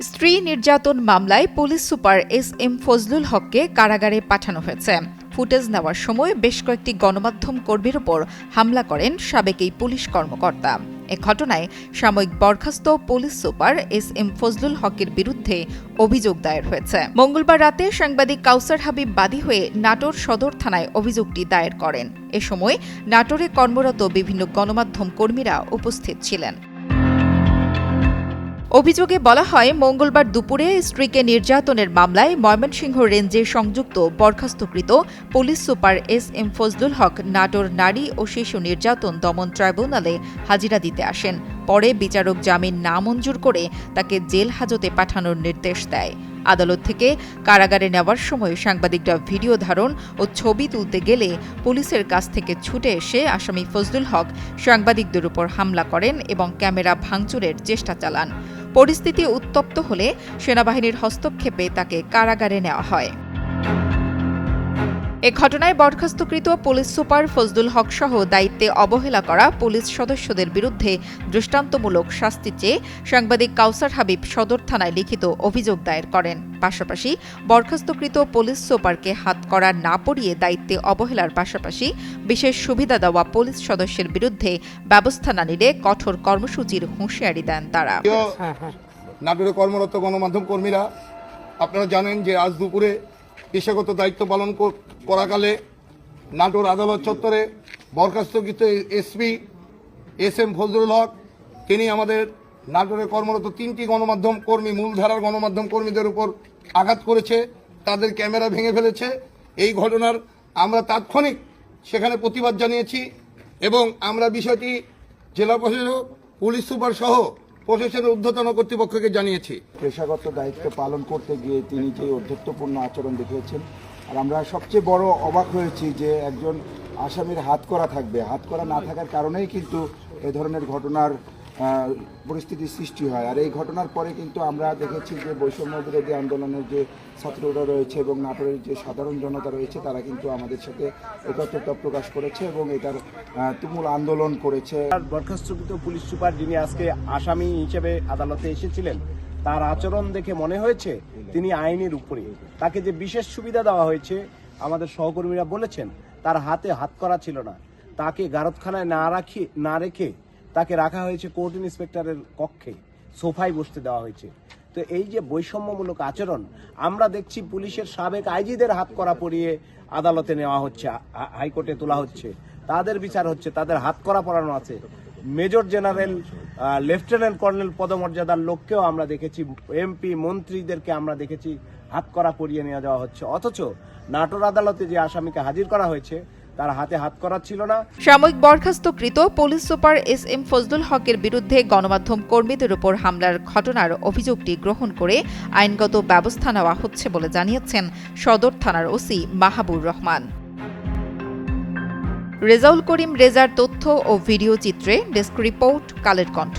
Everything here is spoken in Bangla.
স্ত্রী নির্যাতন মামলায় পুলিশ সুপার এস.এম. ফজলুল হককে কারাগারে পাঠানো হয়েছে। ফুটেজ নেওয়ার সময় বেশ কয়েকটি গণমাধ্যম কর্মীর ওপর হামলা করেন সাবেক এই পুলিশ কর্মকর্তা। এ ঘটনায় সাময়িক বরখাস্ত পুলিশ সুপার এস.এম. ফজলুল হকের বিরুদ্ধে অভিযোগ দায়ের হয়েছে। মঙ্গলবার রাতে সাংবাদিক কাউসার হাবিব বাদী হয়ে নাটোর সদর থানায় অভিযোগটি দায়ের করেন। এ সময় নাটোরে কর্মরত বিভিন্ন গণমাধ্যম কর্মীরা উপস্থিত ছিলেন। অভিযোগে বলা হয়, মঙ্গলবার দুপুরে স্ত্রীকে নির্যাতনের মামলায় ময়মনসিংহ রেঞ্জে সংযুক্ত বরখাস্তকৃত পুলিশ সুপার এস.এম. ফজলুল হক নাটোর নারী ও শিশু নির্যাতন দমন ট্রাইব্যুনালে হাজিরা দিতে আসেন। পরে বিচারক জামিন নামঞ্জুর করে তাকে জেল হাজতে পাঠানোর নির্দেশ দেয়। আদালত থেকে কারাগারে নেওয়ার সময় সাংবাদিকরা ভিডিও ধারণ ও ছবি তুলতে গেলে পুলিশের কাছ থেকে ছুটে এসে আসামি ফজলুল হক সাংবাদিকদের উপর হামলা করেন এবং ক্যামেরা ভাঙচুরের চেষ্টা চালান। পরিস্থিতি উত্তপ্ত হলে সেনাবাহিনীর হস্তক্ষেপে তাকে কারাগারে নেওয়া হয়। এ ঘটনায় বরখাস্তকৃত পুলিশ সুপার ফজলুল হক সহ দায়িত্বে অবহেলা করা পুলিশ সদস্যদের বিরুদ্ধে দৃষ্টান্তমূলক শাস্তি চেয়ে সাংবাদিক কাউসার হাবিব সদর থানায় লিখিত অভিযোগ দায়ের করেন। পাশাপাশি বরখাস্তকৃত পুলিশ সুপারকে হাতকড়া না পরিয়ে দায়িত্বে অবহেলার পাশাপাশি বিশেষ সুবিধা দেওয়া পুলিশ সদস্যের বিরুদ্ধে ব্যবস্থা না নিলে কঠোর কর্মসূচির হুঁশিয়ারি দেন তারা। নাটোরে কর্মরত গণমাধ্যম কর্মীরা, আপনারা জানেন যে আজ দুপুরে পেশাগত দায়িত্ব পালন করাকালে নাটোর আদালত চত্বরে বরখাস্তকৃত এসপি এস.এম. ফজলুল হক তিনি আমাদের নাটোরে কর্মরত 3টি গণমাধ্যম কর্মী, মূলধারার গণমাধ্যম কর্মীদের উপর আঘাত করেছে, তাদের ক্যামেরা ভেঙে ফেলেছে। এই ঘটনার আমরা তাৎক্ষণিক সেখানে প্রতিবাদ জানিয়েছি এবং আমরা বিষয়টি জেলা প্রশাসক, পুলিশ সুপার সহ প্রশাসনের ঊর্ধ্বতন কর্তৃপক্ষকে জানিয়েছি। পেশাগত দায়িত্ব পালন করতে গিয়ে তিনি যে অধ্যত্বপূর্ণ আচরণ দেখিয়েছেন, আর আমরা সবচেয়ে বড় অবাক হয়েছি যে একজন আসামির হাতকড়া থাকবে, হাতকড়া না থাকার কারণেই কিন্তু এ ধরনের ঘটনার পরিস্থিতির সৃষ্টি হয়। আর এই ঘটনার পরে কিন্তু আমরা দেখেছি যে বৈষম্য বিরোধী আন্দোলনের যে ছাত্ররা রয়েছে এবং নাটোরের যে সাধারণ জনতা রয়েছে তারা কিন্তু আমাদের সাথে একত্রতা প্রকাশ করেছে এবং এটার তুমুল আন্দোলন করেছে। বরখাস্তকৃত পুলিশ সুপার যিনি আজকে আসামি হিসেবে আদালতে এসেছিলেন, তার আচরণ দেখে মনে হয়েছে তিনি আইনের উপরে। তাকে যে বিশেষ সুবিধা দেওয়া হয়েছে, আমাদের সহকর্মীরা বলেছেন তার হাতে হাতকড়া ছিল না, তাকে গারদখানায় না রেখে তাকে রাখা হয়েছে কোর্ট ইন্সপেক্টরের কক্ষে, সোফায় বসতে দেওয়া হয়েছে। তো এই যে বৈষম্যমূলক আচরণ আমরা দেখছি, পুলিশের সাবেক আইজিদের হাতকড়া পরিয়ে আদালতে নেওয়া হচ্ছে, হাইকোর্টে তোলা হচ্ছে, তাদের বিচার হচ্ছে, তাদের হাতকড়া পরানো আছে। মেজর জেনারেল, লেফটেন্যান্ট কর্নেল পদমর্যাদার লোককেও আমরা দেখেছি, এমপি মন্ত্রীদেরকে আমরা দেখেছি হাতকড়া পরিয়ে নিয়ে যাওয়া হচ্ছে। অথচ নাটোর আদালতে যে আসামিকে হাজির করা হয়েছে তার হাতে হাতকড়া ছিল না। সাময়িক বরখাস্তকৃত পুলিশ সুপার এস.এম. ফজলুল হকের বিরুদ্ধে গণমাধ্যম কর্মীদের উপর হামলার ঘটনার অভিযোগটি গ্রহণ করে আইনগত ব্যবস্থা নেওয়া হচ্ছে বলে জানিয়েছেন সদর থানার ওসি মাহাবুর রহমান। রেজাউল করিম রেজার তথ্য ও ভিডিও চিত্রে ডেস্ক রিপোর্ট, কালের কণ্ঠ।